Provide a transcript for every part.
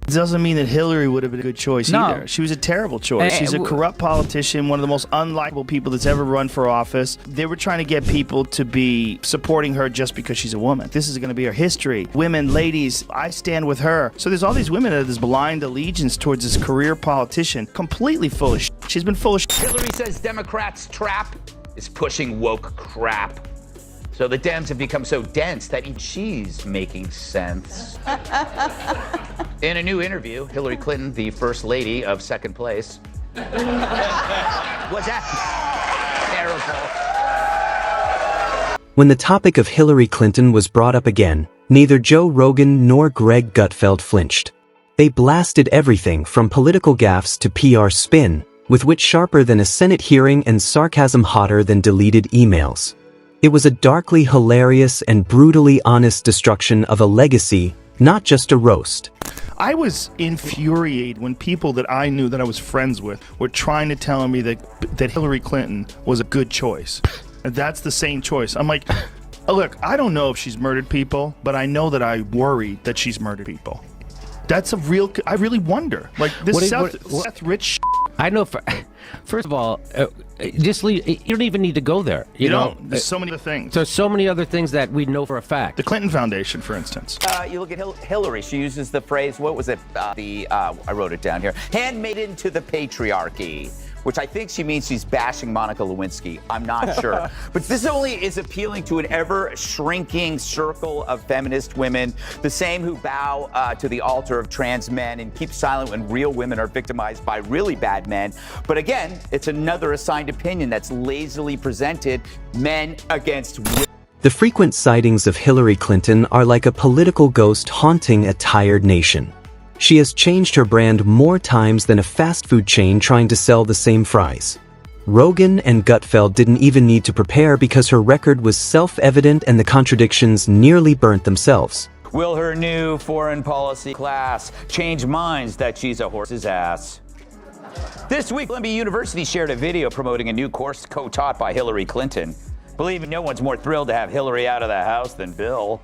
It doesn't mean that Hillary would have been a good choice either. She was a terrible choice. She's a corrupt politician, one of the most unlikable people that's ever run for office. They were trying to get people to be supporting her just because she's a woman. This is going to be her history. Women, ladies, I stand with her. So there's all these women that have this blind allegiance towards this career politician, completely full of shit. She's been full of shit. Hillary says Democrats' trap is pushing woke crap. So the Dems have become so dense that even she's making sense. In a new interview, Hillary Clinton, the first lady of second place, was that terrible? When the topic of Hillary Clinton was brought up again, neither Joe Rogan nor Greg Gutfeld flinched. They blasted everything from political gaffes to PR spin, with wit sharper than a Senate hearing and sarcasm hotter than deleted emails. It was a darkly hilarious and brutally honest destruction of a legacy, not just a roast. I was infuriated when people that I knew that I was friends with were trying to tell me that Hillary Clinton was a good choice. And that's the same choice. I'm like, look, I don't know if she's murdered people, but I know that I worry that she's murdered people. That's a real, I really wonder. Like this Seth Rich. I know. First of all, just leave. You don't even need to go there. You know, there's so many other things. There's so many other things that we know for a fact. The Clinton Foundation, for instance. You look at Hillary. She uses the phrase, what was it? I wrote it down here. Handmaiden to the patriarchy, which I think she means she's bashing Monica Lewinsky. I'm not sure. But this only is appealing to an ever-shrinking circle of feminist women, the same who bow to the altar of trans men and keep silent when real women are victimized by really bad men. But again, it's another assigned opinion that's lazily presented, men against women. The frequent sightings of Hillary Clinton are like a political ghost haunting a tired nation. She has changed her brand more times than a fast food chain trying to sell the same fries. Rogan and Gutfeld didn't even need to prepare because her record was self-evident and the contradictions nearly burnt themselves. Will her new foreign policy class change minds that she's a horse's ass? This week, Columbia University shared a video promoting a new course co-taught by Hillary Clinton. Believe me, no one's more thrilled to have Hillary out of the house than Bill.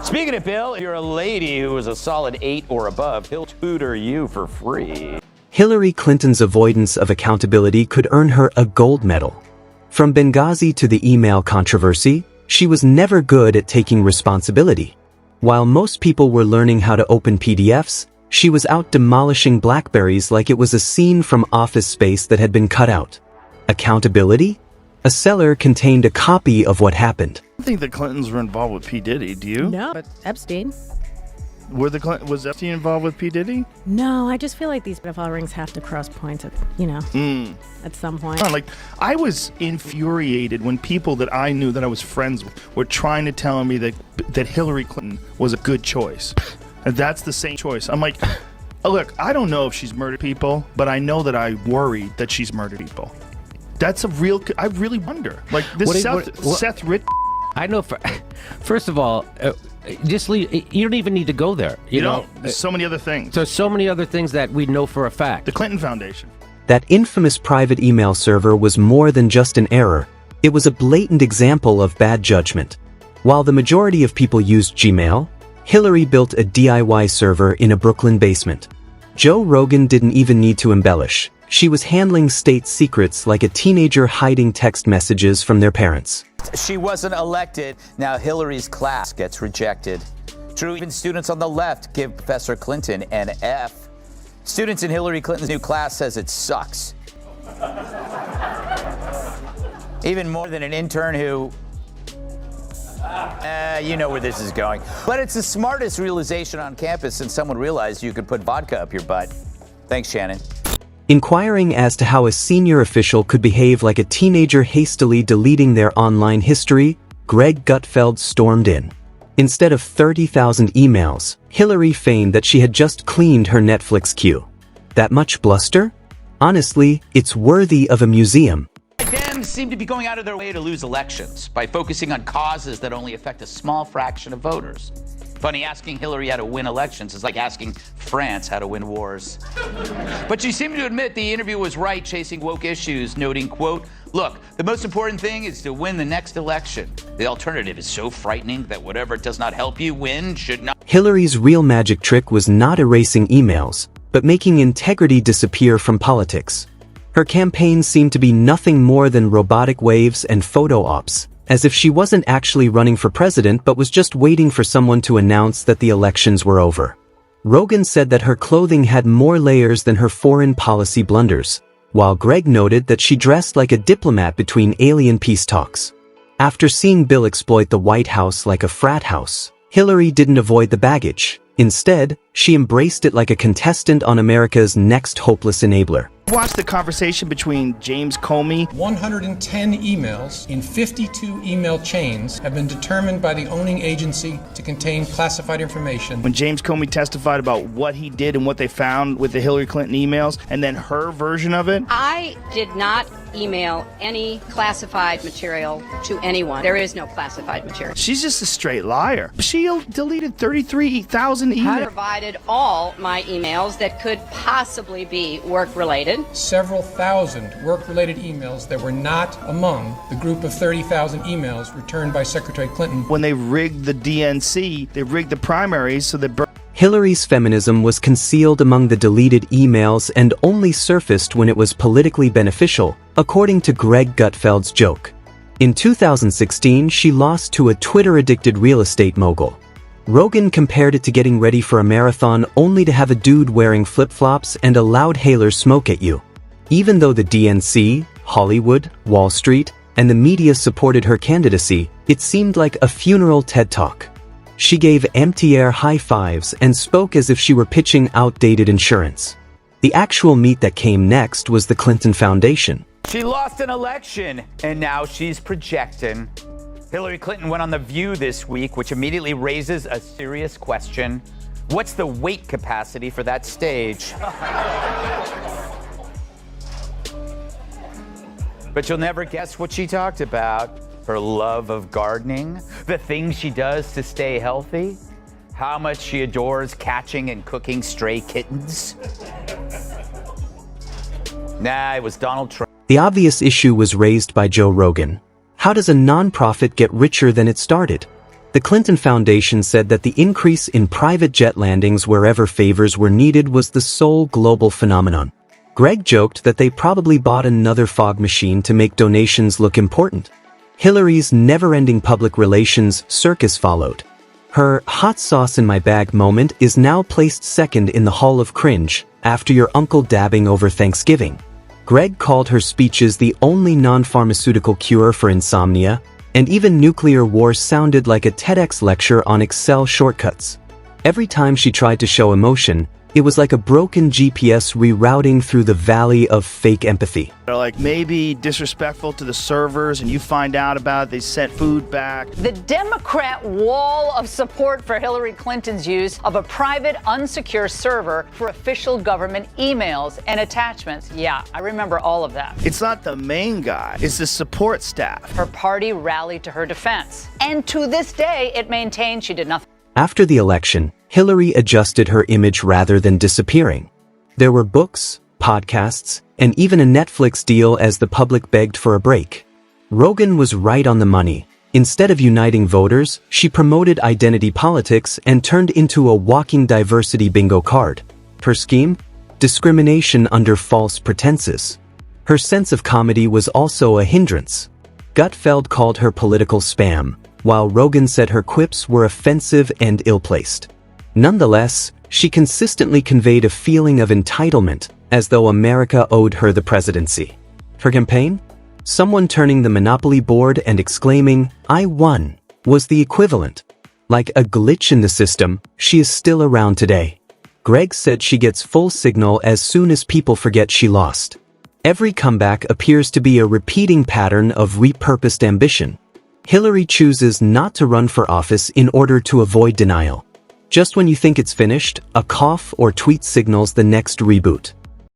Speaking of Bill, if you're a lady who is a solid 8 or above, he'll tutor you for free. Hillary Clinton's avoidance of accountability could earn her a gold medal. From Benghazi to the email controversy, she was never good at taking responsibility. While most people were learning how to open PDFs, she was out demolishing BlackBerries like it was a scene from Office Space that had been cut out. Accountability? A cellar contained a copy of what happened. I don't think the Clintons were involved with P. Diddy, do you? No, but Epstein. Was Epstein involved with P. Diddy? No, I just feel like these pedophile rings have to cross points at, at some point. I was infuriated when people that I knew that I was friends with were trying to tell me that Hillary Clinton was a good choice. And that's the same choice. I'm like, look, I don't know if she's murdered people, but I know that I worry that she's murdered people. That's a real, I really wonder. Like this Seth Rich. I know. First of all, just leave. You don't even need to go there. You know, there's so many other things. There's so many other things that we know for a fact. The Clinton Foundation. That infamous private email server was more than just an error. It was a blatant example of bad judgment. While the majority of people used Gmail, Hillary built a DIY server in a Brooklyn basement. Joe Rogan didn't even need to embellish. She was handling state secrets like a teenager hiding text messages from their parents. She wasn't elected. Now Hillary's class gets rejected. True, even students on the left give Professor Clinton an F. Students in Hillary Clinton's new class says it sucks. Even more than an intern who... you know where this is going. But it's the smartest realization on campus since someone realized you could put vodka up your butt. Thanks, Shannon. Inquiring as to how a senior official could behave like a teenager hastily deleting their online history, Greg Gutfeld stormed in. Instead of 30,000 emails, Hillary feigned that she had just cleaned her Netflix queue. That much bluster? Honestly, it's worthy of a museum. Dems seem to be going out of their way to lose elections by focusing on causes that only affect a small fraction of voters. Funny, asking Hillary how to win elections is like asking France how to win wars. But she seemed to admit the interview was right, chasing woke issues, noting, quote, look, the most important thing is to win the next election. The alternative is so frightening that whatever does not help you win should not. Hillary's real magic trick was not erasing emails, but making integrity disappear from politics. Her campaign seemed to be nothing more than robotic waves and photo ops, as if she wasn't actually running for president but was just waiting for someone to announce that the elections were over. Rogan said that her clothing had more layers than her foreign policy blunders, while Greg noted that she dressed like a diplomat between alien peace talks. After seeing Bill exploit the White House like a frat house, Hillary didn't avoid the baggage. Instead, she embraced it like a contestant on America's Next Hopeless Enabler. Watch the conversation between James Comey. 110 emails in 52 email chains have been determined by the owning agency to contain classified information. When James Comey testified about what he did and what they found with the Hillary Clinton emails, and then her version of it. I did not email any classified material to anyone. There is no classified material. She's just a straight liar. She deleted 33,000 emails. I provided all my emails that could possibly be work-related. Several thousand work-related emails that were not among the group of 30,000 emails returned by Secretary Clinton. When they rigged the DNC, they rigged the primaries so that Hillary's feminism was concealed among the deleted emails and only surfaced when it was politically beneficial, according to Greg Gutfeld's joke. In 2016, she lost to a Twitter-addicted real estate mogul. Rogan compared it to getting ready for a marathon only to have a dude wearing flip-flops and a loud hailer smoke at you. Even though the DNC, Hollywood, Wall Street, and the media supported her candidacy, it seemed like a funeral TED Talk. She gave empty air high fives and spoke as if she were pitching outdated insurance. The actual meat that came next was the Clinton Foundation. She lost an election, and now she's projecting. Hillary Clinton went on The View this week, which immediately raises a serious question. What's the weight capacity for that stage? But you'll never guess what she talked about. Her love of gardening, the things she does to stay healthy, how much she adores catching and cooking stray kittens. Nah, it was Donald Trump. The obvious issue was raised by Joe Rogan. How does a nonprofit get richer than it started? The Clinton Foundation said that the increase in private jet landings wherever favors were needed was the sole global phenomenon. Greg joked that they probably bought another fog machine to make donations look important. Hillary's never-ending public relations circus followed. Her hot sauce in my bag moment is now placed second in the Hall of Cringe, after your uncle dabbing over Thanksgiving. Greg called her speeches the only non-pharmaceutical cure for insomnia, and even nuclear war sounded like a TEDx lecture on Excel shortcuts. Every time she tried to show emotion, it was like a broken GPS rerouting through the valley of fake empathy. They're like maybe disrespectful to the servers and you find out about it, they sent food back. The Democrat wall of support for Hillary Clinton's use of a private, unsecure server for official government emails and attachments. Yeah, I remember all of that. It's not the main guy, it's the support staff. Her party rallied to her defense. And to this day, it maintains she did nothing. After the election, Hillary adjusted her image rather than disappearing. There were books, podcasts, and even a Netflix deal as the public begged for a break. Rogan was right on the money. Instead of uniting voters, she promoted identity politics and turned into a walking diversity bingo card. Her scheme? Discrimination under false pretenses. Her sense of comedy was also a hindrance. Gutfeld called her political spam, while Rogan said her quips were offensive and ill-placed. Nonetheless, she consistently conveyed a feeling of entitlement, as though America owed her the presidency. Her campaign? Someone turning the Monopoly board and exclaiming, "I won," was the equivalent. Like a glitch in the system, she is still around today. Greg said she gets full signal as soon as people forget she lost. Every comeback appears to be a repeating pattern of repurposed ambition. Hillary chooses not to run for office in order to avoid denial. Just when you think it's finished, a cough or tweet signals the next reboot.